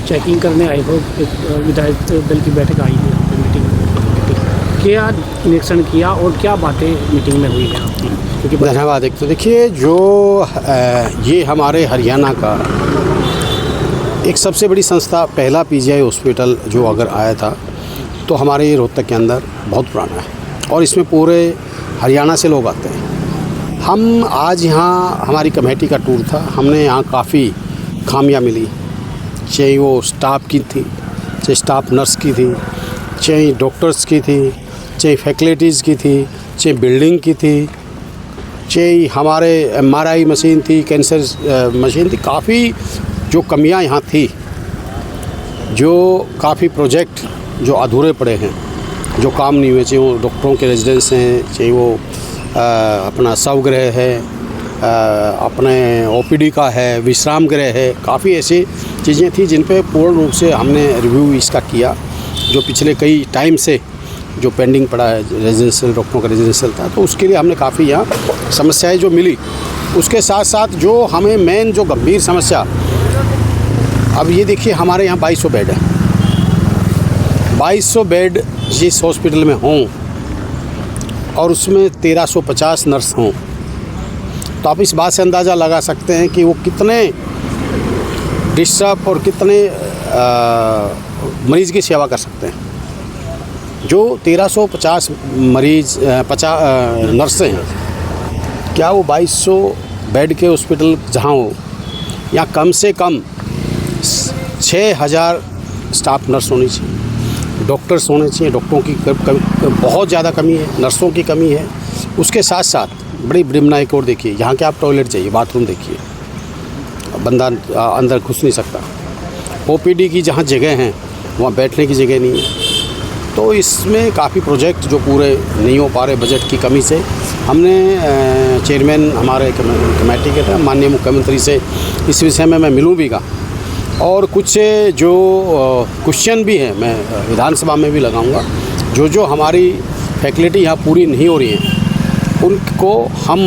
Checking करने आए हो, एक विधायक दल की बैठक आई है यहाँ पे मीटिंग, क्या निरीक्षण किया और क्या बातें मीटिंग में हुई है आपकी? क्योंकि धन्यवाद। एक तो देखिए जो ये हमारे हरियाणा का एक सबसे बड़ी संस्था पहला पीजीआई हॉस्पिटल जो अगर आया था तो हमारे ये रोहतक के अंदर बहुत पुराना है और इसमें पूरे हरियाणा से लोग आते हैं। हम आज यहाँ हमारी कमेटी का टूर था, हमने यहाँ काफ़ी खामियां मिली, चाहे वो स्टाफ की थी, चाहे स्टाफ नर्स की थी, चाहे डॉक्टर्स की थी, चाहे फैकल्टीज़ की थी, चाहे बिल्डिंग की थी, चाहे हमारे MRI मशीन थी, कैंसर मशीन थी। काफ़ी जो कमियां यहाँ थी, जो काफ़ी प्रोजेक्ट जो अधूरे पड़े हैं, जो काम नहीं हुए, चाहे वो डॉक्टरों के रेजिडेंस हैं, चाहे वो अपना शवगृह है, अपने OPD का है, विश्राम गृह है, काफ़ी ऐसी चीज़ें थी जिन पे पूर्ण रूप से हमने रिव्यू इसका किया, जो पिछले कई टाइम से जो पेंडिंग पड़ा है, रेजिडेंशियल डॉक्टरों का रेजिडेंशियल था, तो उसके लिए हमने काफ़ी यहाँ समस्याएं जो मिली। उसके साथ साथ जो हमें मेन जो गंभीर समस्या, अब ये देखिए हमारे यहाँ 2200 बेड है, 2200 बेड जिस हॉस्पिटल में हों और उसमें 1350 नर्स हों, तो आप इस बात से अंदाज़ा लगा सकते हैं कि वो कितने डिस्टर्ब और कितने मरीज़ की सेवा कर सकते हैं। जो 1350 मरीज़ 50 नर्सें हैं, क्या वो 2200 बेड के हॉस्पिटल जहाँ हो, या कम से कम 6000 स्टाफ नर्स होनी चाहिए, डॉक्टर्स होने चाहिए। डॉक्टरों की बहुत ज़्यादा कमी है, नर्सों की कमी है। उसके साथ साथ बड़ी ब्रिमना एक और देखिए, यहाँ के आप टॉयलेट चाहिए, बाथरूम देखिए, बंदा अंदर घुस नहीं सकता। OPD की जहाँ जगह हैं वहाँ बैठने की जगह नहीं है। तो इसमें काफ़ी प्रोजेक्ट जो पूरे नहीं हो पा रहे बजट की कमी से। हमने चेयरमैन हमारे कमेटी के थे, माननीय मुख्यमंत्री से इस विषय में मैं मिलूँ भी गा, और कुछ जो क्वेश्चन भी हैं मैं विधानसभा में भी लगाऊंगा। जो हमारी फैकल्टी यहाँ पूरी नहीं हो रही हैं उनको हम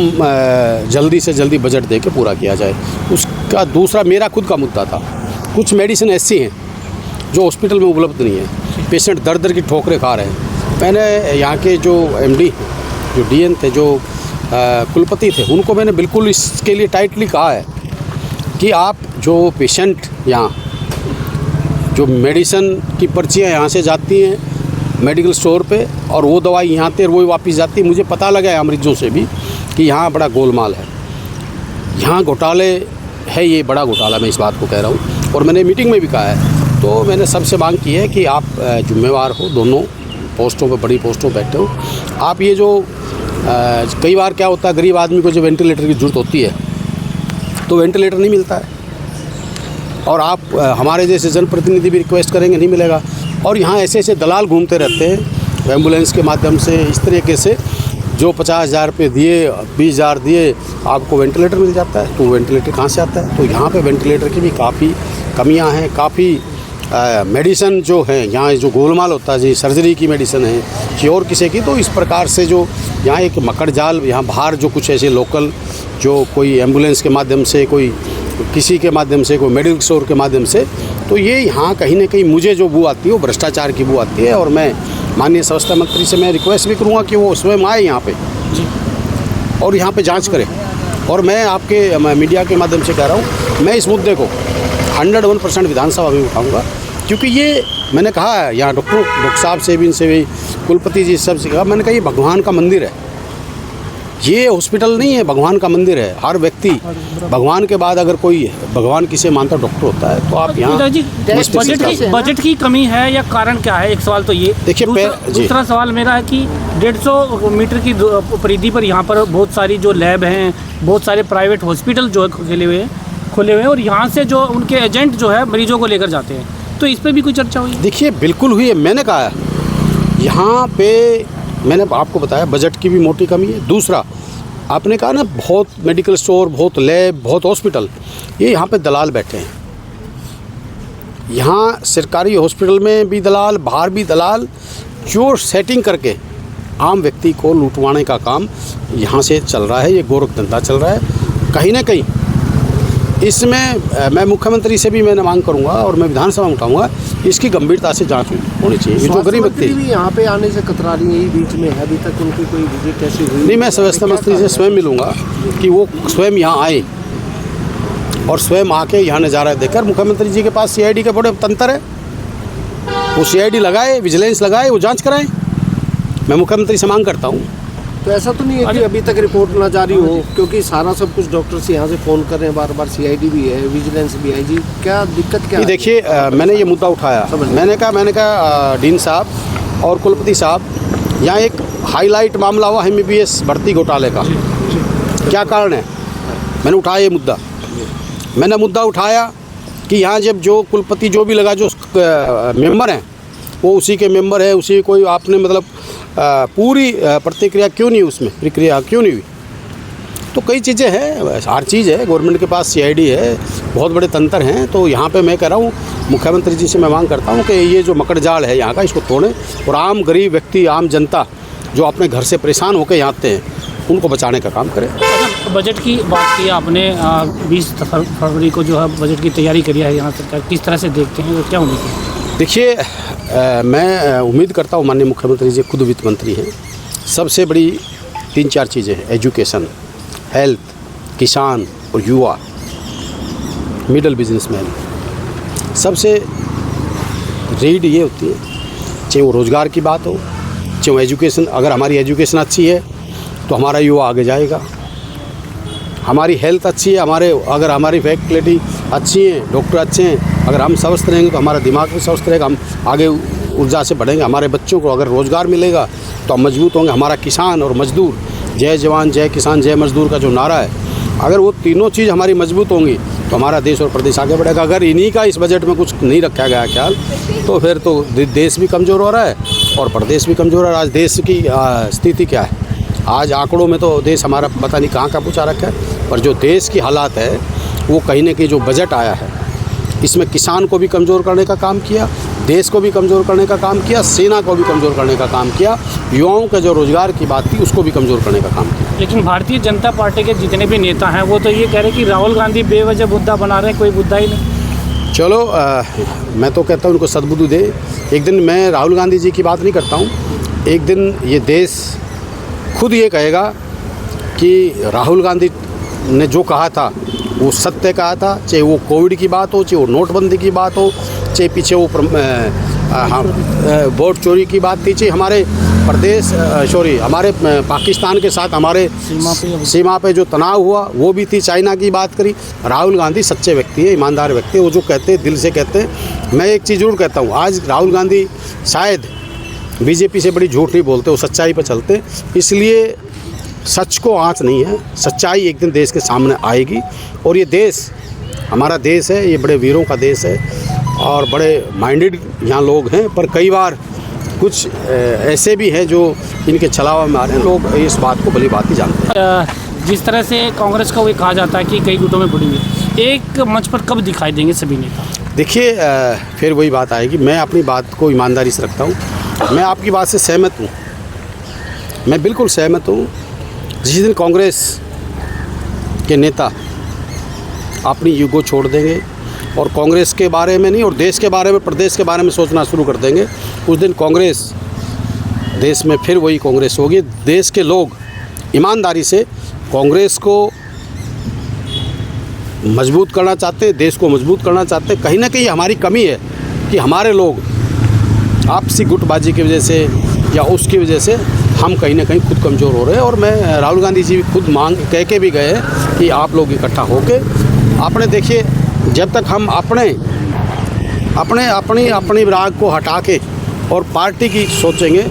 जल्दी से जल्दी बजट दे के पूरा किया जाए। उसका दूसरा मेरा खुद का मुद्दा था, कुछ मेडिसिन ऐसी हैं जो हॉस्पिटल में उपलब्ध नहीं है, पेशेंट दर दर की ठोकरें खा रहे हैं। मैंने यहाँ के जो MD जो DN थे, जो कुलपति थे, उनको मैंने बिल्कुल इसके लिए टाइटली कहा है कि आप जो पेशेंट यहाँ जो मेडिसिन की पर्चियाँ यहाँ से जाती हैं मेडिकल स्टोर पे और वो दवाई यहाँ से वो वापस जाती है। मुझे पता लगा है मरीजों से भी कि यहाँ बड़ा गोलमाल है, यहाँ घोटाले है, ये बड़ा घोटाला, मैं इस बात को कह रहा हूँ। और मैंने मीटिंग में भी कहा है, तो मैंने सबसे मांग की है कि आप जिम्मेवार हो, दोनों पोस्टों पे, बड़ी पोस्टों पर बैठे हो आप। ये जो कई बार क्या होता है, गरीब आदमी को जो वेंटिलेटर की ज़रूरत होती है तो वेंटिलेटर नहीं मिलता है, और आप हमारे जैसे जनप्रतिनिधि भी रिक्वेस्ट करेंगे, नहीं मिलेगा। और यहाँ ऐसे ऐसे दलाल घूमते रहते हैं एम्बुलेंस के माध्यम से, इस तरीके से जो 50,000 रुपये दिए, 20,000 दिए, आपको वेंटिलेटर मिल जाता है। तो वेंटिलेटर कहाँ से आता है? तो यहाँ पे वेंटिलेटर की भी काफ़ी कमियाँ हैं। काफ़ी मेडिसिन जो है यहाँ जो गोलमाल होता है, जी सर्जरी की मेडिसिन है कि और किसी की, तो इस प्रकार से जो यहाँ एक मकड़ जाल, यहाँ बाहर जो कुछ ऐसे लोकल जो कोई एम्बुलेंस के माध्यम से, कोई किसी के माध्यम से, कोई मेडिकल स्टोर के माध्यम से, तो ये यहाँ कहीं ना कहीं मुझे जो बू आती है वो भ्रष्टाचार की बू आती है। और मैं माननीय स्वास्थ्य मंत्री से मैं रिक्वेस्ट भी करूँगा कि वो स्वयं आए यहाँ पे और यहाँ पे जांच करें। और मैं आपके मीडिया के माध्यम से कह रहा हूँ, मैं इस मुद्दे को 101% विधानसभा में उठाऊँगा, क्योंकि ये मैंने कहा है यहाँ डॉक्टर साहब से भी, इनसे भी, कुलपति जी सब से कहा, मैंने कहा ये भगवान का मंदिर है, ये हॉस्पिटल नहीं है, भगवान का मंदिर है। हर व्यक्ति भगवान के बाद अगर कोई भगवान किसे मानता डॉक्टर होता है, तो आप यहाँ बजट की कमी है या कारण क्या है? एक सवाल तो ये देखिए। दूसरा सवाल मेरा है कि 150 मीटर की परिधि पर यहाँ पर बहुत सारी जो लैब हैं, बहुत सारे प्राइवेट हॉस्पिटल जो खुले हुए हैं, और यहाँ से जो उनके एजेंट जो है मरीजों को लेकर जाते हैं, तो इस पर भी कोई चर्चा हुई? देखिए बिल्कुल हुई है। मैंने कहा यहाँ पे, मैंने आपको बताया बजट की भी मोटी कमी है। दूसरा आपने कहा ना, बहुत मेडिकल स्टोर, बहुत लैब, बहुत हॉस्पिटल, ये यहाँ पे दलाल बैठे हैं। यहाँ सरकारी हॉस्पिटल में भी दलाल, बाहर भी दलाल, जो सेटिंग करके आम व्यक्ति को लूटवाने का काम यहाँ से चल रहा है। ये गोरख धंधा चल रहा है। कहीं ना कहीं इसमें मैं मुख्यमंत्री से भी मैंने मांग करूंगा और मैं विधानसभा में उठाऊंगा, इसकी गंभीरता से जांच होनी चाहिए। ये जो गरीब व्यक्ति भी यहाँ पे आने से कतरा रही है, यही बीच में है, अभी तक उनकी कोई विजिट ऐसी हुई नहीं। मैं स्वास्थ्य मंत्री से स्वयं मिलूंगा कि वो स्वयं यहाँ आए और स्वयं आके यहाँ नज़ारा देकर, मुख्यमंत्री जी के पास CID के बड़े तंत्र है, वो CID लगाए, विजिलेंस लगाए, वो जाँच कराएँ। मैं मुख्यमंत्री से मांग करता हूँ। तो ऐसा तो नहीं है कि अभी तक रिपोर्ट ना जारी हो, क्योंकि सारा सब कुछ डॉक्टर से यहाँ से फ़ोन कर रहे हैं बार बार, CID भी है, विजिलेंस भी है जी, क्या दिक्कत क्या है? देखिए मैंने ये मुद्दा उठाया, मैंने कहा डीन साहब और कुलपति साहब, यहाँ एक हाईलाइट मामला हुआ MBBS भर्ती घोटाले का, क्या कारण है? मैंने उठाया ये मुद्दा। मैंने मुद्दा उठाया कि यहाँ जब जो कुलपति जो भी लगा, जो मेंबर हैं वो उसी के मेंबर है, उसी कोई आपने मतलब पूरी प्रतिक्रिया क्यों नहीं, उसमें प्रक्रिया क्यों नहीं हुई? तो कई चीज़ें हैं, हर चीज़ है, गवर्नमेंट के पास CID है, बहुत बड़े तंत्र हैं। तो यहाँ पे मैं कह रहा हूँ, मुख्यमंत्री जी से मैं मांग करता हूँ कि ये जो मकड़ जाल है यहाँ का, इसको तोड़ें और आम गरीब व्यक्ति, आम जनता जो अपने घर से परेशान होकर यहाँ आते हैं, उनको बचाने का काम करें। अच्छा, बजट की बात की आपने, 20 फरवरी को जो है बजट की तैयारी करी है यहाँ सरकार, किस तरह से देखते हैं, वो क्या उम्मीद है? देखिए मैं उम्मीद करता हूँ, माननीय मुख्यमंत्री जी खुद वित्त मंत्री हैं, सबसे बड़ी 3-4 चीज़ें हैं, एजुकेशन, हेल्थ, किसान और युवा, मिडल बिजनेसमैन। सबसे रीड ये होती है, चाहे वो रोज़गार की बात हो, चाहे वो एजुकेशन। अगर हमारी एजुकेशन अच्छी है तो हमारा युवा आगे जाएगा, हमारी हेल्थ अच्छी है, अगर हमारी फैकल्टी अच्छी है, डॉक्टर अच्छे हैं, अगर हम स्वस्थ रहेंगे तो हमारा दिमाग भी स्वस्थ रहेगा, हम आगे ऊर्जा से बढ़ेंगे। हमारे बच्चों को अगर रोज़गार मिलेगा तो हम मजबूत होंगे। हमारा किसान और मजदूर, जय जवान जय किसान जय मजदूर का जो नारा है, अगर वो तीनों चीज़ हमारी मजबूत होंगी तो हमारा देश और प्रदेश आगे बढ़ेगा। अगर इन्हीं का इस बजट में कुछ नहीं रखा गया ख्याल, तो फिर तो देश भी कमज़ोर हो रहा है और प्रदेश भी कमज़ोर है। आज देश की स्थिति क्या है? आज आंकड़ों में तो देश हमारा पता नहीं कहाँ का पहुँचा रखा है, पर जो देश की हालात है वो कहीं ना कहीं जो बजट आया है, इसमें किसान को भी कमज़ोर करने का काम किया, देश को भी कमज़ोर करने का काम किया, सेना को भी कमज़ोर करने का काम किया, युवाओं का जो रोज़गार की बात थी उसको भी कमज़ोर करने का काम किया। लेकिन भारतीय जनता पार्टी के जितने भी नेता हैं वो तो ये कह रहे हैं कि राहुल गांधी बेवजह मुद्दा बना रहे हैं, कोई मुद्दा ही नहीं। चलो मैं तो कहता हूँ उनको सद्बुद्धि दे। एक दिन मैं राहुल गांधी जी की बात नहीं करता हूँ, एक दिन ये देश खुद ये कहेगा कि राहुल गांधी ने जो कहा था वो सत्य कहा था, चाहे वो कोविड की बात हो, चाहे वो नोटबंदी की बात हो, चाहे पीछे वो वोट चोरी की बात थी, चाहे हमारे हमारे पाकिस्तान के साथ हमारे सीमा पे जो तनाव हुआ वो भी थी, चाइना की बात करी। राहुल गांधी सच्चे व्यक्ति है, ईमानदार व्यक्ति है, वो जो कहते हैं दिल से कहते हैं। मैं एक चीज़ जरूर कहता हूँ, आज राहुल गांधी शायद बीजेपी से बड़ी झूठ नहीं बोलते, वो सच्चाई पर चलते, इसलिए सच को आँच नहीं है। सच्चाई एक दिन देश के सामने आएगी और ये देश हमारा देश है, ये बड़े वीरों का देश है और बड़े माइंडेड यहाँ लोग हैं, पर कई बार कुछ ऐसे भी हैं जो इनके छलावा में आ रहे हैं। लोग इस बात को भली बात ही जानते हैं। जिस तरह से कांग्रेस का वो कहा जाता है कि कई गुटों में बढ़ी हुई, एक मंच पर कब दिखाई देंगे सभी नेता? देखिए फिर वही बात आएगी। मैं अपनी बात को ईमानदारी से रखता हूँ, मैं आपकी बात से सहमत हूँ, मैं बिल्कुल सहमत हूँ। जिस दिन कांग्रेस के नेता अपनी युगो छोड़ देंगे और कांग्रेस के बारे में नहीं और देश के बारे में, प्रदेश के बारे में सोचना शुरू कर देंगे, उस दिन कांग्रेस देश में फिर वही कांग्रेस होगी। देश के लोग ईमानदारी से कांग्रेस को मजबूत करना चाहते हैं, देश को मजबूत करना चाहते हैं। कहीं ना कहीं हमारी कमी है कि हमारे लोग आपसी गुटबाजी की वजह से या उसकी वजह से हम कहीं ना कहीं खुद कमज़ोर हो रहे हैं। और मैं राहुल गांधी जी भी खुद कह के भी गए कि आप लोग इकट्ठा होके आपने देखिए, जब तक हम अपनी राग को हटा के और पार्टी की सोचेंगे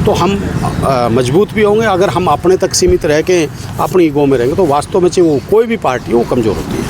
तो हम मजबूत भी होंगे। अगर हम अपने तक सीमित रह के अपनी ईगो में रहेंगे तो वास्तव में चाहे वो कोई भी पार्टी हो वो कमज़ोर होती है।